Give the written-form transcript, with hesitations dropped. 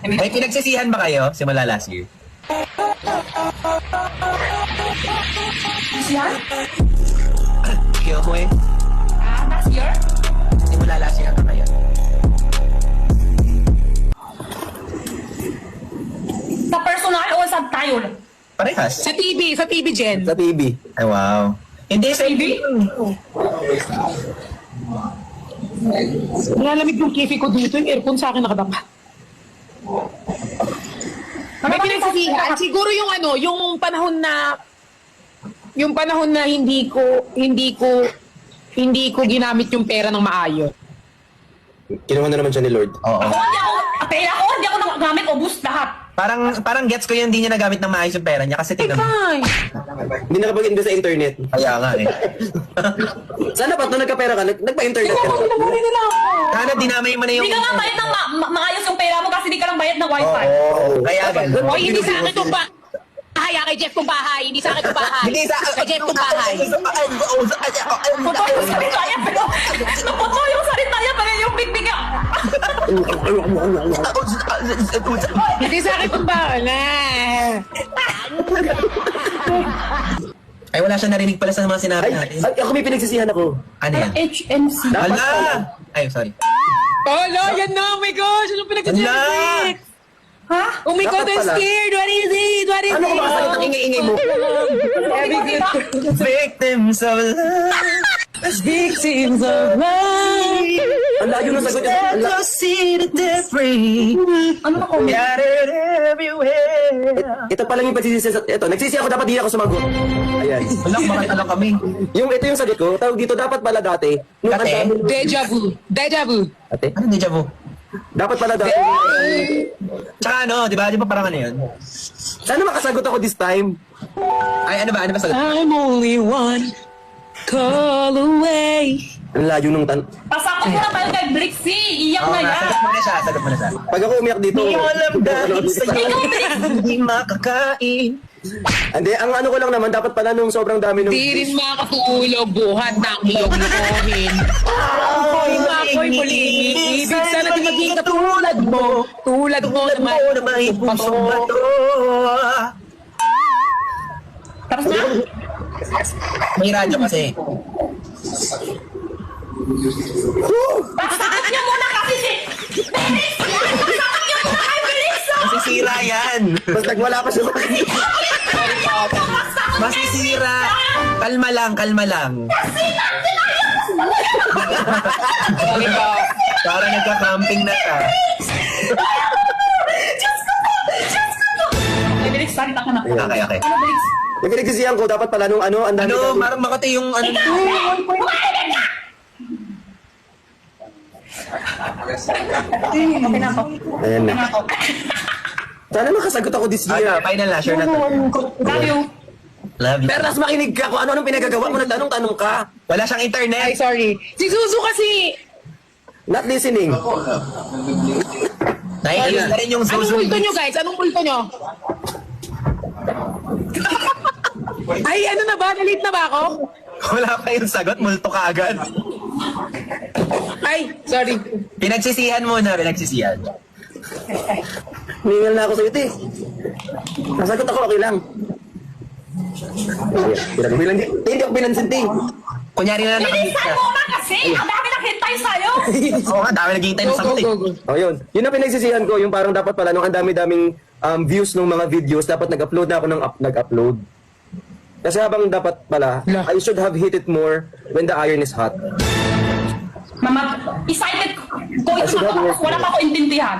May pinagsisihan ba kayo simula last year? Yan? Kaya ko eh. Last year? Simula last year hanggang ngayon. Sa personal o sa tayo? Parehas. Sa TV, Jen. Sa TV. Ay, wow. Hindi, sa TV? Nalamig yung kifi ko dito, yung aircon sa akin nakadapa. May pinagsisihan. Siguro yung ano, yung panahon na hindi ko ginamit yung pera ng maayos. Kinuha na naman siya ni Lord. Oo. Hindi ako nagamit, ubus lahat. Parang gets ko yung hindi niya nagamit ng maayos yung pera niya kasi tingnan mo. Fine. Hindi nakapag-invest sa internet. Kaya nga eh. Sana ba't nung nagka-pera ka, nagpa-internet ka? Pinabuhay nila ako. Sana dinamay mo na yung... Hindi ka nga bayad ng maayos yung pera mo kasi hindi ka lang bayad ng wifi. Oo. Kaya ganun. O, hindi sa akin itong bahay. Kay Jeff kong bahay. Hindi sa akin itong bahay. Hindi sa... Kay Jeff kong bahay. Puto yung salita niya, pero naputo yung salita niya, pero yung big Hindi sa akin itong bahay. Ay, wala siya narinig pala sa mga sinabi Ay, natin. ako may pinagsisihan ako. Ano yan? HNC. Hala! Ay, sorry. Hala, yan na. Oh my gosh. Anong pinagsasabi? Hala! Ha? Oh my God, I'm Dapat pala. scared. What is it? What is Ano it? ko makasakit ang ingay-ingay mo? Victims of love. Victims of love. Ang layo ng sagot niya. Ang layo. see the difference. Ano ba kung Scattered everywhere. Ito pa lang yung pagsisisi. Ito, nagsisi ako, dapat di ako sumagot. Ayan. Wala, bakit alam kami? Ito yung sagot ko. Tawag dito, dapat pala dati. Nung Dati? ang dami- Deja vu. Deja vu. Ate? Ano deja vu? Dapat pala dati. Tsaka ano, di ba? Di ba parang ano yun? Sana makasagot ako this time. Ay, ano ba? Ano ba sagot? I'm only one call away. Ang layo nung pasakot mo na tayo kay Brixie? Iyak Oo na nga, yan. sagot mo na siya. Sagot mo na siya. Pag ako umiyak dito. Di mo alam dahil sa'yo hindi makakain. Hindi, ang ano ko lang naman, dapat pala nung sobrang dami nung... Di rin makatulog buhat ng iyong lokohin. Ako'y muling ibig sana di maging katulad mo. Tulad mo naman. Mo na may pusong bato. Tapos na? May radyo kasi. Pasakot niyo muna kasi si Felix! Pasakot niyo muna kay Felix! Masisira yan. Basta nagwala pa siya. Masisira. Kalma lang, kalma lang. Para nagka-camping na ka. Kay Felix, salita ka na. Okay, okay. Ano, Felix? Yung pinagsisihan ko, dapat pala nung ano, ang dami Ano, parang makati yung ano. Okay na ako. Ayan Okay na. na ako. Sana makasagot ako this Ano, year. final na, sure na to. Love you. Love you. Pero nas makinig ka kung ano-anong pinagagawa mo, nagtanong-tanong ka. Wala siyang Ay, internet. sorry. Si Suzu kasi. Not listening. Naiinis na rin yung Anong Zozo. multo nyo, guys? Anong multo nyo? Ay, ano na ba? Nalit na ba ako? Wala pa yung sagot, multo ka agad. Ay, sorry. Pinagsisihan muna, pinagsisihan. Ningal na ako sa'yo, te. Nasagot ako, okay lang. Hindi ako pinansin, te. Kunyari na nakamit Bilisan ka. mo na kasi! Ang dami naghintay sa'yo! Oo nga, dami naghihintay ng sagot eh. Go. Oh, yun. Yun ang pinagsisihan ko, yung parang dapat pala nung ang dami-daming views ng mga videos, dapat nag-upload na ako ng nag-upload. Kasi habang dapat pala, I should have hit it more when the iron is hot. Mama, excited ko ito na to, tapos wala pa ako intindihan.